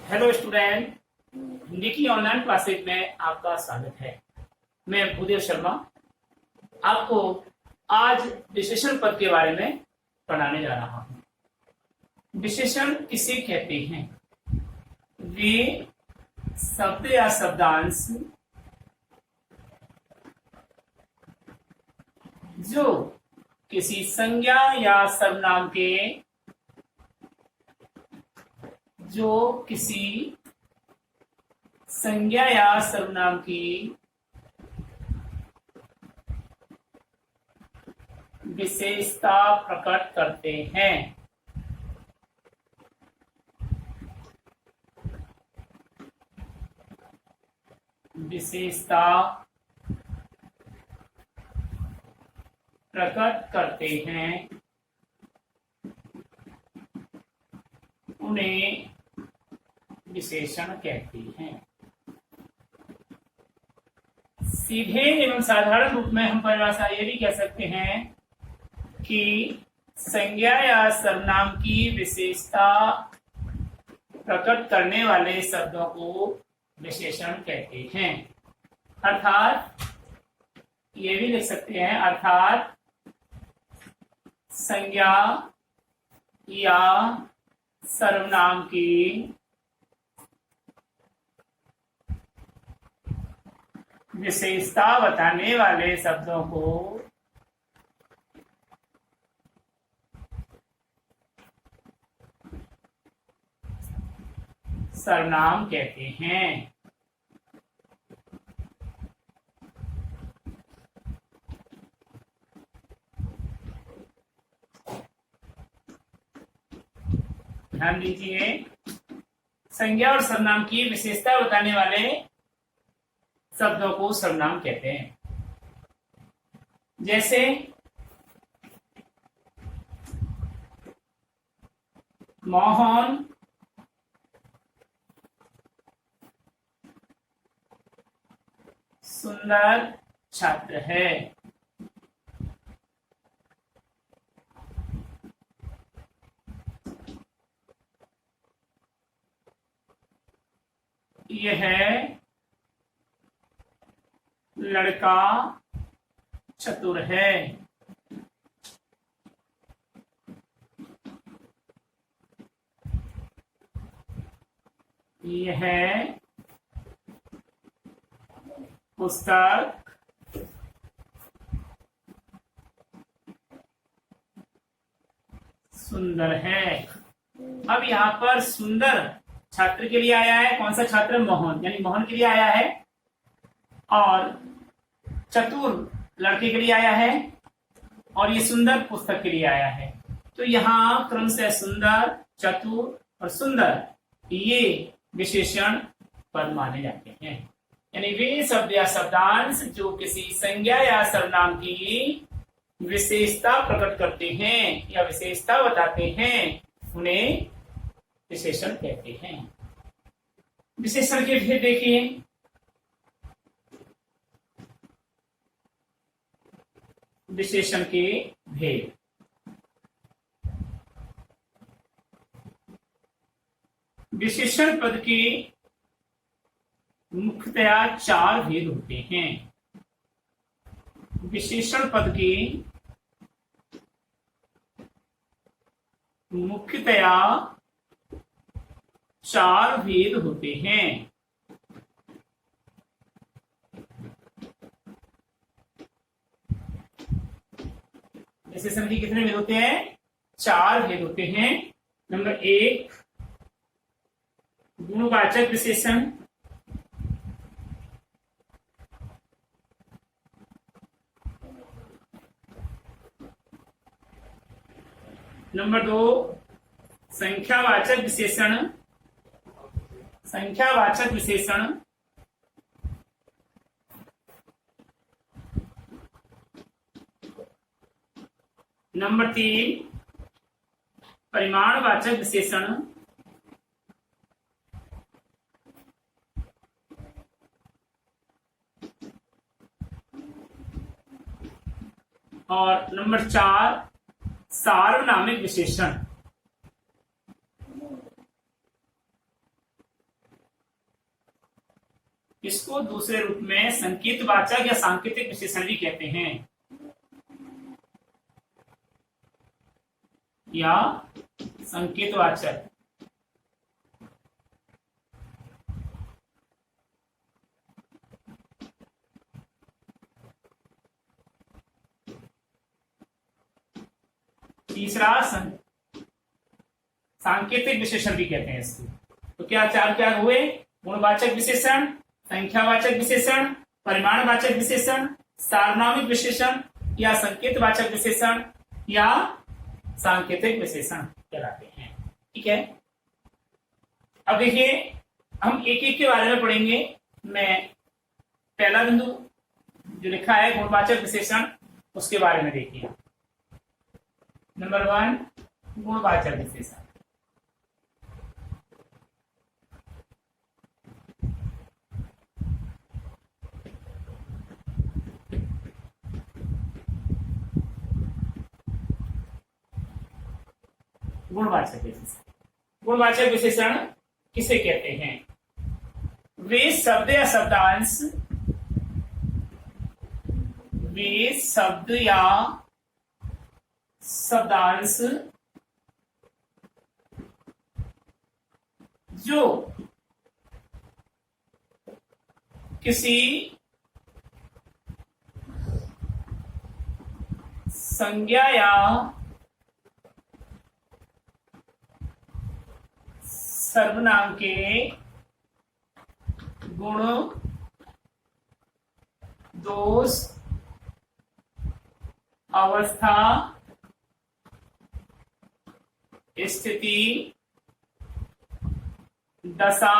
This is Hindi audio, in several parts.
हेलो स्टूडेंट, हिंदी की ऑनलाइन क्लासेज में आपका स्वागत है। मैं भूदेव शर्मा आपको आज विशेषण पद के बारे में पढ़ाने जा रहा हूँ। विशेषण किसे कहते हैं? वे शब्द या शब्दांश जो किसी संज्ञा या सर्वनाम की विशेषता प्रकट करते हैं। विशेषता प्रकट करते हैं, उन्हें विशेषण कहते हैं। सीधे एवं साधारण रूप में हम परिभाषा ये भी कह सकते हैं कि संज्ञा या सर्वनाम की विशेषता प्रकट करने वाले शब्दों को विशेषण कहते हैं। अर्थात ये भी लिख सकते हैं, अर्थात संज्ञा या सर्वनाम की विशेषता बताने वाले शब्दों को सर्वनाम कहते हैं। ध्यान दीजिए, संज्ञा और सर्वनाम की विशेषता बताने वाले शब्दों को सर्वनाम कहते हैं। जैसे मोहन सुंदर छात्र है। यह लड़का चतुर है। यह पुस्तक सुंदर है। अब यहाँ पर सुंदर छात्र के लिए आया है। कौन सा छात्र? मोहन, यानी मोहन के लिए आया है। और चतुर लड़के के लिए आया है, और ये सुंदर पुस्तक के लिए आया है। तो यहाँ क्रम से सुंदर, चतुर और सुंदर ये विशेषण पद माने जाते हैं। यानी वे शब्द या शब्दांश जो किसी संज्ञा या सर्वनाम की विशेषता प्रकट करते हैं या विशेषता बताते हैं, उन्हें विशेषण कहते हैं। विशेषण के भेद देखिए। विशेषण के भेद। विशेषण पद के मुख्यतया चार भेद होते हैं। विशेषण पद के मुख्यतया चार भेद होते हैं। विशेषण के कितने भेद होते हैं? चार भेद होते हैं। नंबर एक, गुणवाचक विशेषण। नंबर दो, संख्यावाचक विशेषण। संख्यावाचक विशेषण। नंबर तीन, परिमाणवाचक विशेषण। और नंबर चार, सार्वनामिक विशेषण। इसको दूसरे रूप में संकेतवाचक या सांकेतिक विशेषण भी कहते हैं, या संकेतवाचक। तीसरा सांकेतिक विशेषण भी कहते हैं इसको। तो क्या क्या हुए? गुणवाचक विशेषण, संख्यावाचक विशेषण, परिमाणवाचक विशेषण, सार्वनामिक विशेषण, या संकेतवाचक विशेषण, या सांकेतिक विशेषण कहलाते हैं। ठीक है, अब देखिए हम एक एक के बारे में पढ़ेंगे। मैं पहला बिंदु जो लिखा है गुणवाचक विशेषण, उसके बारे में देखिए। नंबर 1, गुणवाचक विशेषण। गुणवाचक विशेषण, गुणवाचक विशेषण किसे कहते हैं? वे शब्द या शब्दांश, वे शब्द या शब्दांश जो किसी संज्ञा या सर्वनाम के गुण, दोष, अवस्था, स्थिति, दशा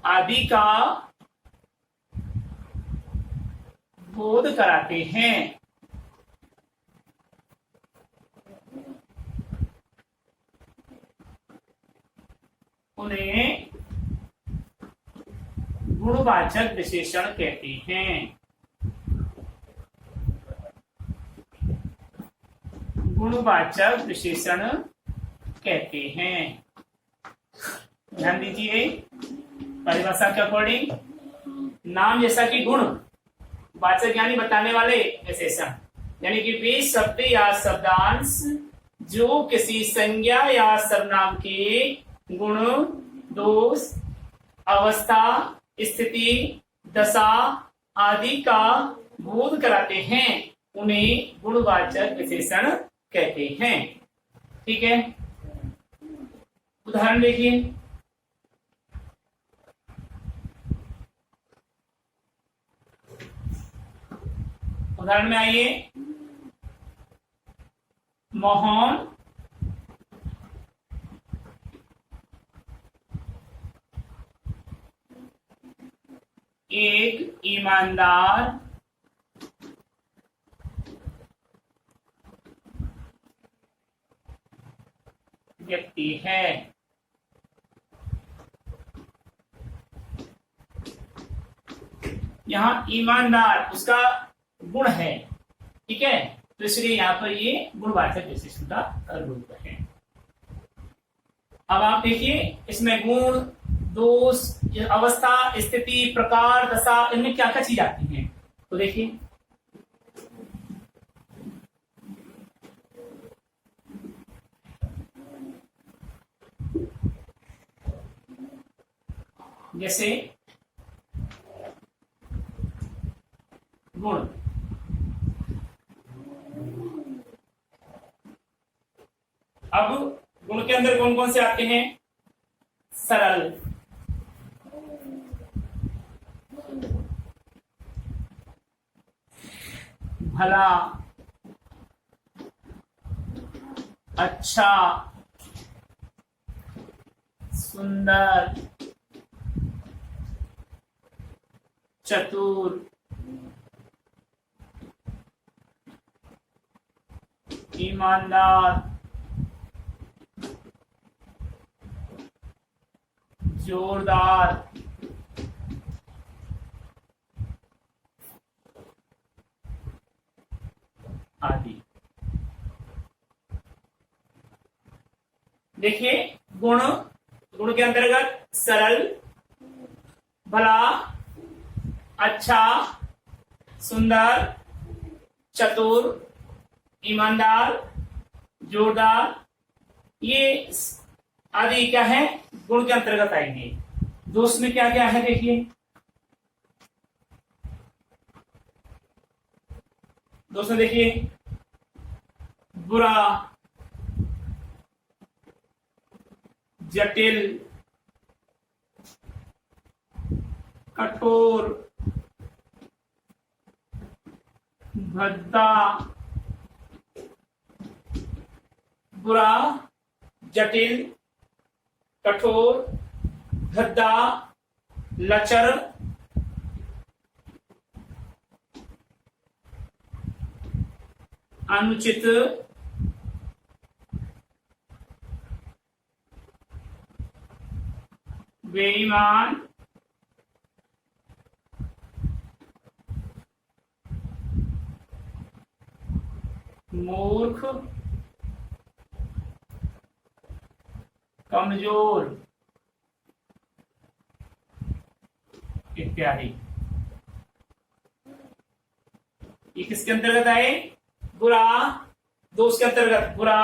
आदि का बोध कराते हैं। उन्हें गुणवाचक विशेषण कहते हैं। गुणवाचक विशेषण कहते हैं। ध्यान दीजिए, परिभाषा के अकॉर्डिंग नाम जैसा कि गुण, वाचक यानी बताने वाले विशेषण, यानी कि वे शब्द या शब्दांश जो किसी संज्ञा या सर्वनाम के गुण, दोष, अवस्था, स्थिति, दशा आदि का बोध कराते हैं, उन्हें गुणवाचक विशेषण कहते हैं। ठीक है, उदाहरण देखिए। उदाहरण में आइए, मोहन एक ईमानदार व्यक्ति है। यहाँ ईमानदार उसका गुण है। ठीक है, तो इसलिए यहाँ पर ये गुणवाचक विशेषण का रूप है। अब आप देखिए, इसमें गुण, दोष, अवस्था, स्थिति, प्रकार, दशा, इनमें क्या क्या चीज आती है? तो देखिए, जैसे गुण, अब गुण के अंदर कौन कौन से आते हैं? सरल, भला, अच्छा, सुंदर, चतुर, ईमानदार, जोरदार, आदि। देखिए, गुण गुण के अंतर्गत सरल, भला, अच्छा, सुंदर, चतुर, ईमानदार, जोरदार, ये आदि क्या है, गुण के अंतर्गत आएंगे। दोष में क्या क्या है देखिए, दोस्तों देखिए, बुरा, जटिल, कठोर, भद्दा, बुरा, जटिल, कठोर, भद्दा, लचर, अनुचित, बेईमान, मूर्ख, कमजोर इत्यादि। ये किसके अंतर्गत आए, बुरा, दोष के अंतर्गत, बुरा,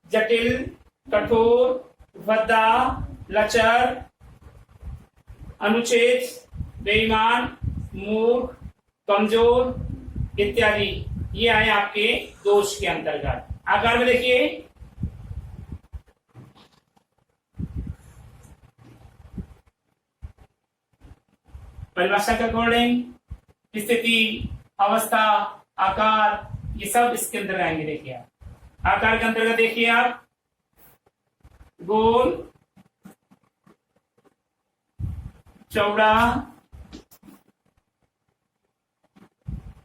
जटिल, कठोर, भद्दा, लचर, अनुचित, बेईमान, मूर्ख, कमजोर इत्यादि, ये आए आपके दोष के अंतर्गत। आकार में देखिए, परिभाषा के अकॉर्डिंग स्थिति, अवस्था, आकार, ये सब इसके अंदर आएंगे। देखिए आप आकार के अंतर्गत देखिए आप, गोल, चौड़ा,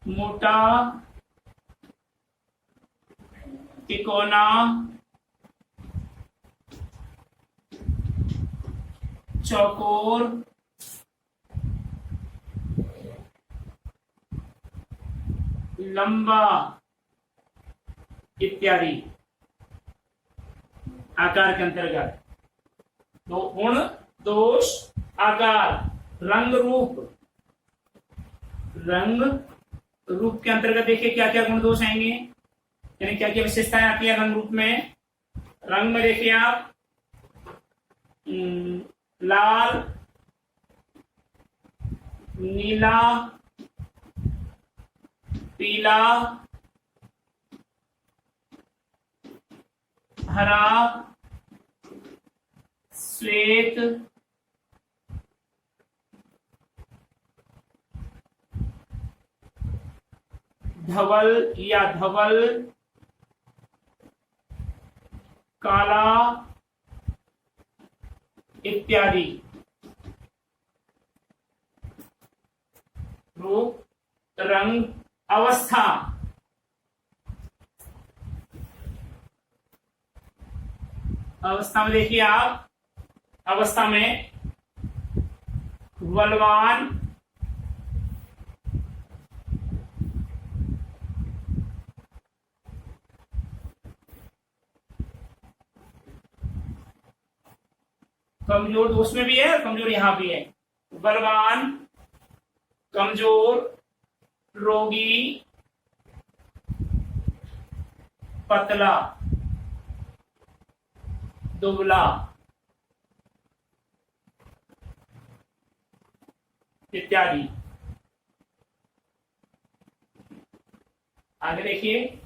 मोटा, तिकोना, चौकोर, लंबा इत्यादि आकार के अंतर्गत। तो गुण, दोष, आकार, रंग, रूप, रंग रूप के अंतर्गत देखिए क्या क्या गुण दोष आएंगे, यानी क्या क्या विशेषताएं आती है रंग रूप में। रंग में देखिए आप, लाल, नीला, पीला, हरा, श्वेत, धवल या धवल, काला इत्यादि। रूप, रंग, अवस्था, अवस्था में देखिए आप, अवस्था में बलवान, कमजोर उसमें भी है, कमजोर यहां भी है। बलवान, कमजोर, रोगी, पतला, दुबला इत्यादि। आगे देखिए,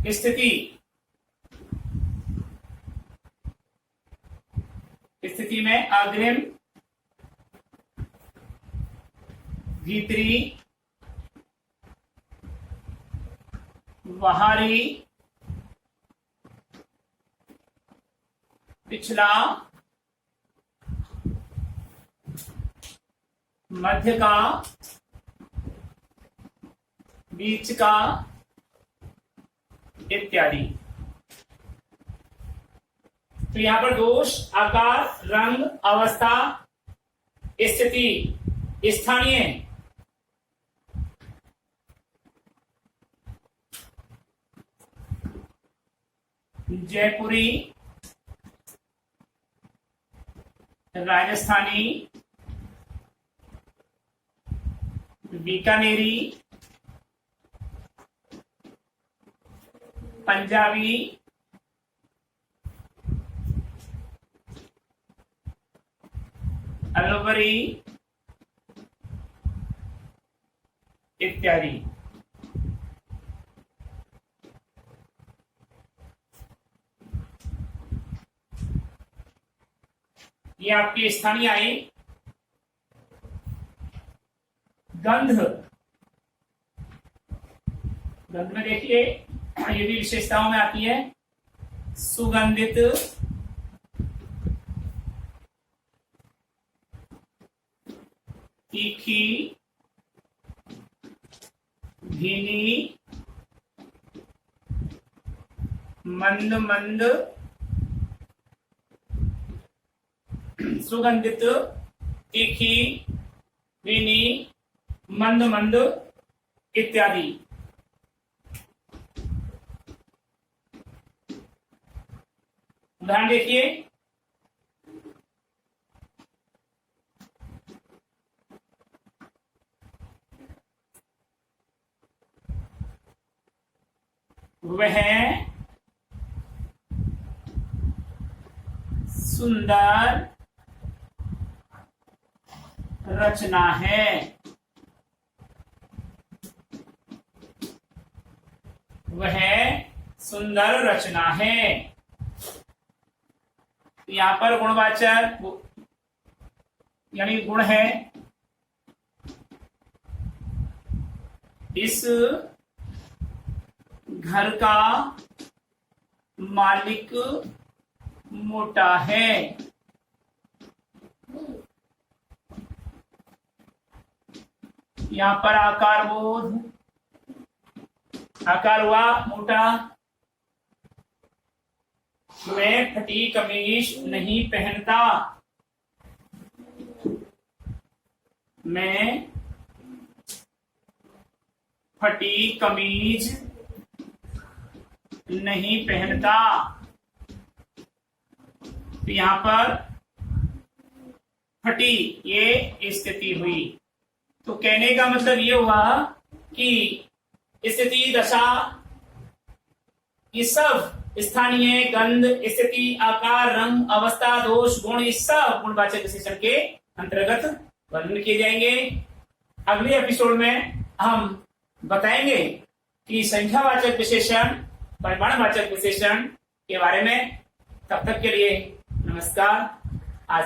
स्थिति, स्थिति में अग्रिम, भीतरी, बाहरी, पिछला, मध्य का, बीच का इत्यादि। तो यहां पर दोष, आकार, रंग, अवस्था, स्थिति स्थानीय, जयपुरी, राजस्थानी, बीकानेरी, पंजाबी, अलवरी इत्यादि। ये आपके स्थानीय आए। गंध, गंध में देखिए ये भी विशेषताओं में आती है। सुगंधित, तीखी, धीमी, मंद मंद, सुगंधित, तीखी, धीमी, मंद मंद इत्यादि। उदाहरण देखिए। वह सुंदर रचना है। वह सुंदर रचना है। यहां पर गुणवाचक यानी गुण है। इस घर का मालिक मोटा है। यहां पर आकार बोध, आकार हुआ मोटा। मैं फटी कमीज नहीं पहनता। मैं फटी कमीज नहीं पहनता। तो यहां पर फटी ये स्थिति हुई। तो कहने का मतलब ये हुआ कि स्थिति, दशा, ये सब स्थानीय, गंध, स्थिति, आकार, रंग, अवस्था, दोष, गुण, ये सब गुणवाचक विशेषण के अंतर्गत वर्णन किए जाएंगे। अगले एपिसोड में हम बताएंगे कि संख्यावाचक विशेषण, परिमाणवाचक विशेषण के बारे में। तब तक के लिए नमस्कार। आज